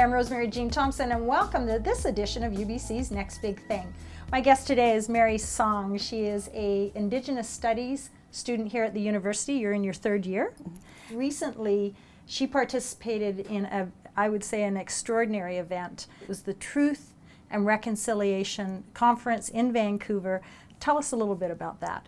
I'm Rosemary Jean Thompson, and welcome to this edition of UBC's Next Big Thing. My guest today is Mary Song. She is an Indigenous Studies student here at the university. You're in your third year. Recently, she participated in I would say, an extraordinary event. It was the Truth and Reconciliation Conference in Vancouver. Tell us a little bit about that.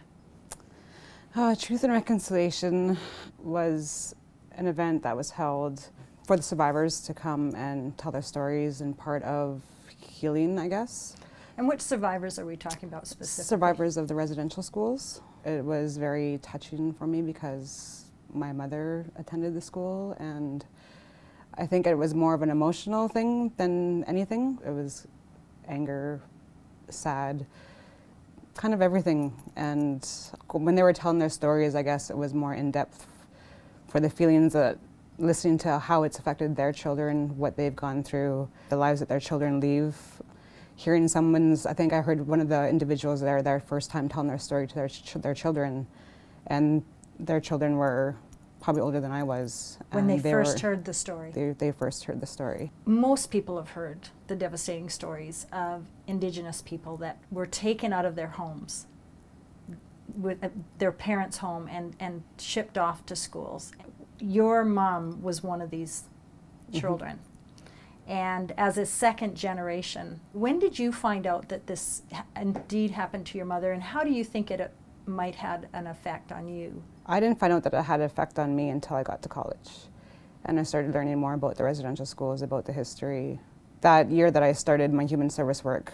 Truth and Reconciliation was an event that was held for the survivors to come and tell their stories and part of healing, I guess. And which survivors are we talking about specifically? Survivors of the residential schools. It was very touching for me because my mother attended the school, and I think it was more of an emotional thing than anything. It was anger, sad, kind of everything. And when they were telling their stories, I guess it was more in-depth for the feelings that listening to how it's affected their children, what they've gone through, the lives that their children leave. Hearing someone's, I think I heard one of the individuals there, their first time telling their story to their children, and their children were probably older than I was. When they first heard the story. They first heard the story. Most people have heard the devastating stories of Indigenous people that were taken out of their homes, with their parents' home, and shipped off to schools. Your mom was one of these children. And as a second generation, when did you find out that this indeed happened to your mother, and how do you think it might had an effect on you? I didn't find out that it had an effect on me until I got to college. And I started learning more about the residential schools, about the history. That year that I started my human service work,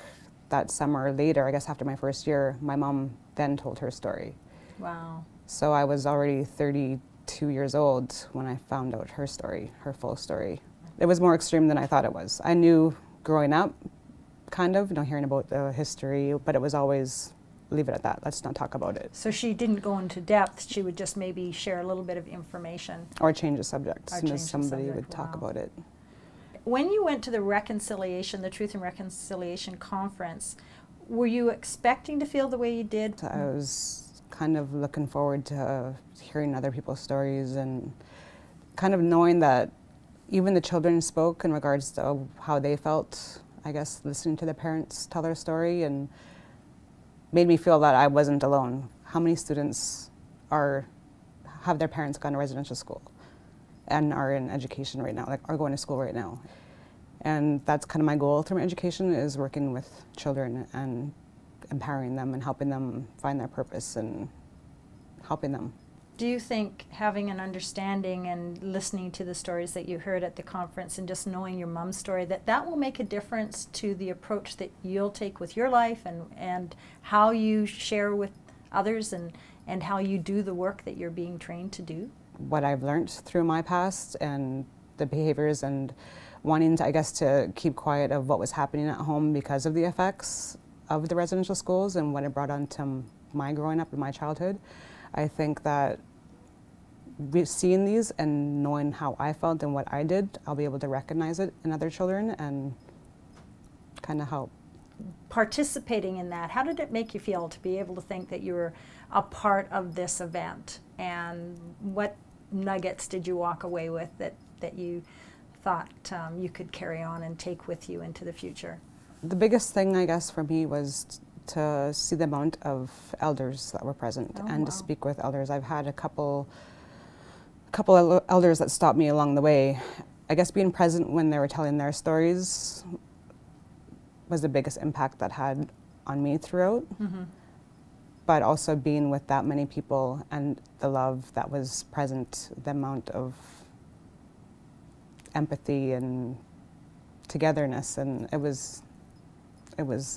that summer later, I guess after my first year, my mom then told her story. Wow. So I was already 32 years old when I found out her story, her full story. It was more extreme than I thought it was. I knew growing up, kind of, hearing about the history, but it was always, leave it at that, let's not talk about it. So she didn't go into depth, she would just maybe share a little bit of information. Or change the subject, as soon as somebody subject. would talk about it. When you went to the Truth and Reconciliation Conference, were you expecting to feel the way you did? I was kind of looking forward to hearing other people's stories and kind of knowing that even the children spoke in regards to how they felt, I guess, listening to their parents tell their story, and made me feel that I wasn't alone. How many students have their parents gone to residential school and are in education right now, are going to school right now? And that's kind of my goal through my education, is working with children and empowering them and helping them find their purpose and helping them. Do you think having an understanding and listening to the stories that you heard at the conference and just knowing your mom's story, that will make a difference to the approach that you'll take with your life and how you share with others and how you do the work that you're being trained to do? What I've learned through my past and the behaviors and wanting to, I guess, to keep quiet of what was happening at home because of the effects of the residential schools and what it brought on to my growing up and my childhood. I think that seeing these and knowing how I felt and what I did, I'll be able to recognize it in other children and kind of help. Participating in that, how did it make you feel to be able to think that you were a part of this event? And what nuggets did you walk away with that you thought you could carry on and take with you into the future? The biggest thing, I guess, for me was to see the amount of elders that were present and to speak with elders. I've had a couple elders that stopped me along the way. I guess being present when they were telling their stories was the biggest impact that had on me throughout. But also being with that many people and the love that was present, the amount of empathy and togetherness, and it was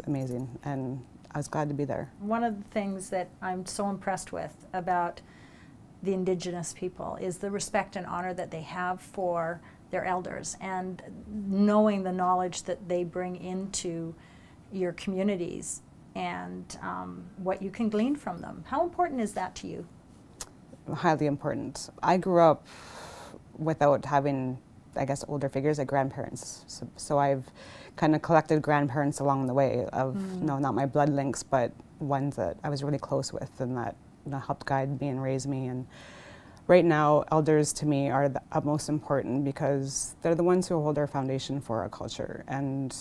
amazing, and I was glad to be there. One of the things that I'm so impressed with about the Indigenous people is the respect and honor that they have for their elders, and knowing the knowledge that they bring into your communities and what you can glean from them. How important is that to you? Highly important. I grew up without having, I guess, older figures like grandparents. So I've kind of collected grandparents along the way of, no, not my blood links, but ones that I was really close with and that helped guide me and raise me. And right now, elders to me are the utmost important because they're the ones who hold our foundation for our culture, and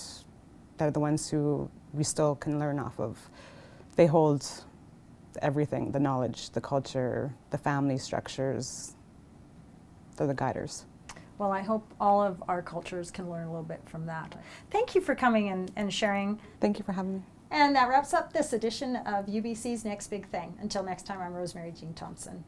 they're the ones who we still can learn off of. They hold everything, the knowledge, the culture, the family structures. They're the guiders. Well, I hope all of our cultures can learn a little bit from that. Thank you for coming and sharing. Thank you for having me. And that wraps up this edition of UBC's Next Big Thing. Until next time, I'm Rosemary Jean Thompson.